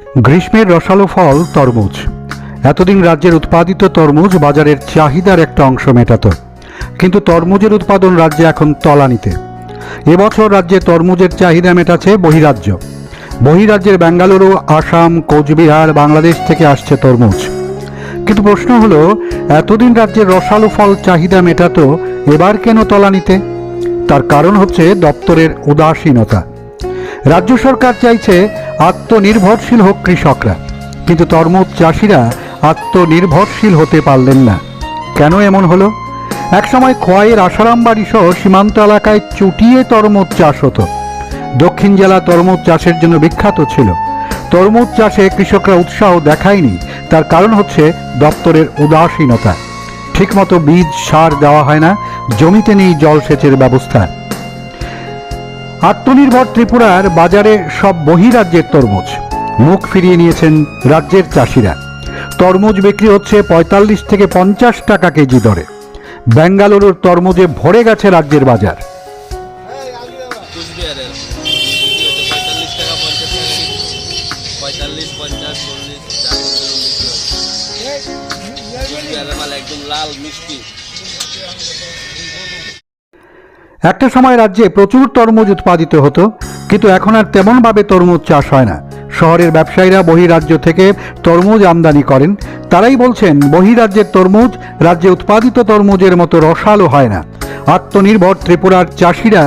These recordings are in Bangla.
গ্রীষ্মের রসালো ফল তরমুজ। এতদিন রাজ্যের উৎপাদিত তরমুজ বাজারের চাহিদার একটা অংশ মেটাত, কিন্তু তরমুজের উৎপাদন রাজ্যে এখন তলানিতে। এবছর রাজ্যে তরমুজের চাহিদা মেটাচ্ছে বহিরাজ্য। বহিরাজ্যের বেঙ্গালুরু, আসাম, কোচবিহার, বাংলাদেশ থেকে আসছে তরমুজ। কিন্তু প্রশ্ন হলো, এতদিন রাজ্যের রসালো ফল চাহিদা মেটাতো, এবার কেন তলানিতে? তার কারণ হচ্ছে দপ্তরের উদাসীনতা। রাজ্য সরকার চাইছে আত্মনির্ভরশীল হোক কৃষকরা, কিন্তু তরমুজ চাষিরা আত্মনির্ভরশীল হতে পারলেন না। কেন এমন হলো? একসময় খোয়াইয়ের আসারামবাড়ি সহ সীমান্ত এলাকায় চুটিয়ে তরমুজ চাষ হতো। দক্ষিণ জেলা তরমুজ চাষের জন্য বিখ্যাত ছিল। তরমুজ চাষে কৃষকরা উৎসাহ দেখায়নি, তার কারণ হচ্ছে দপ্তরের উদাসীনতা। ঠিকমতো বীজ সার দেওয়া হয় না, জমিতে নেই জলসেচের ব্যবস্থা। আত্মনির্ভর ত্রিপুরার বাজারে সব বহিরাজ্যের তরমুজ। মুখ ফিরিয়ে নিয়েছেন রাজ্যের চাষিরা। তরমুজ বিক্রি হচ্ছে ৪৫ থেকে ৫০ টাকা কেজি দরে। বেঙ্গালুরুর তরমুজে ভরে গেছে রাজ্যের বাজার। একটা সময় রাজ্যে প্রচুর তরমুজ উৎপাদিত হতো, কিন্তু এখন আর তেমনভাবে তরমুজ চাষ হয় না। শহরের ব্যবসায়ীরা বহিরাজ্য থেকে তরমুজ আমদানি করেন। তারাই বলছেন, বহিরাজ্যের তরমুজ রাজ্যে উৎপাদিত তরমুজের মতো রসালো হয় না। আত্মনির্ভর ত্রিপুরার চাষিরা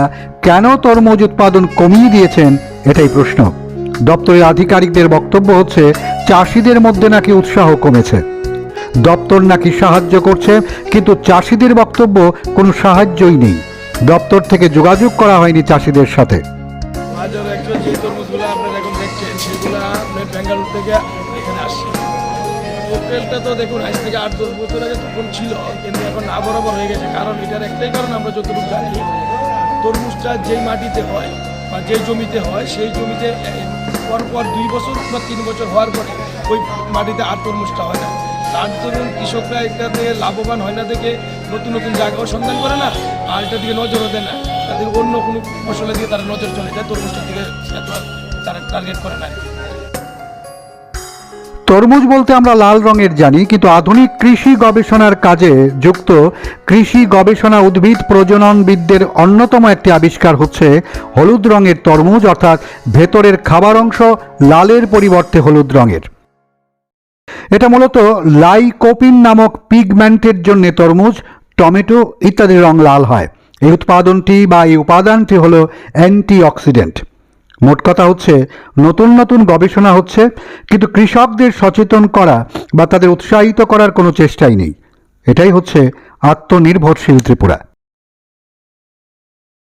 কেন তরমুজ উৎপাদন কমিয়ে দিয়েছেন, এটাই প্রশ্ন। দপ্তরের আধিকারিকদের বক্তব্য হচ্ছে, চাষিদের মধ্যে নাকি উৎসাহ কমেছে। দপ্তর নাকি সাহায্য করছে, কিন্তু চাষিদের বক্তব্য কোনো সাহায্যই নেই। দপ্তর থেকে যোগাযোগ করা হয়নি চাষিদের সাথে। বেঙ্গালুরু থেকে এখানে আসছে। এপ্রিলটা তো দেখুন আজ থেকে ৮-১০ বছর আগে তখন ছিল, কিন্তু এখন না বরাবর হয়ে গেছে। কারণ এটার একটাই কারণ, আমরা যতটুকু জানি, তরমুজটা যেই মাটিতে হয় বা যেই জমিতে হয়, সেই জমিতে পরপর ২ বছর বা ৩ বছর হওয়ার পরে ওই মাটিতে আর তরমুজটা হয় না। তার দরুন কৃষকরা এটাতে লাভবান হয় না দেখে নতুন নতুন জায়গাও সন্ধান করে না, আর এটার দিকে নজরও দেয় না। তাদের অন্য কোনো ফসলের দিকে তারা নজর চলে যায়, তরমুজটার দিকে তারা টার্গেট করে না। তরমুজ বলতে আমরা লাল রঙের জানি, কিন্তু আধুনিক কৃষি গবেষণার কাজে যুক্ত কৃষি গবেষণা উদ্ভিদ প্রজননবিদদের অন্যতম একটি আবিষ্কার হচ্ছে হলুদ রঙের তরমুজ, অর্থাৎ ভেতরের খাবার অংশ লালের পরিবর্তে হলুদ রঙের। এটা মূলত লাইকোপিন নামক পিগমেন্টের জন্য তরমুজ, টমেটো ইত্যাদির রং লাল হয়। এই উৎপাদনটি বা এই উপাদানটি হলো অ্যান্টিঅক্সিডেন্ট। মোট কথা হচ্ছে, নতুন নতুন গবেষণা হচ্ছে, কিন্তু কৃষকদের সচেতন করা বা তাদের উৎসাহিত করার কোনো চেষ্টাই নেই। এটাই হচ্ছে আত্মনির্ভরশীল ত্রিপুরা।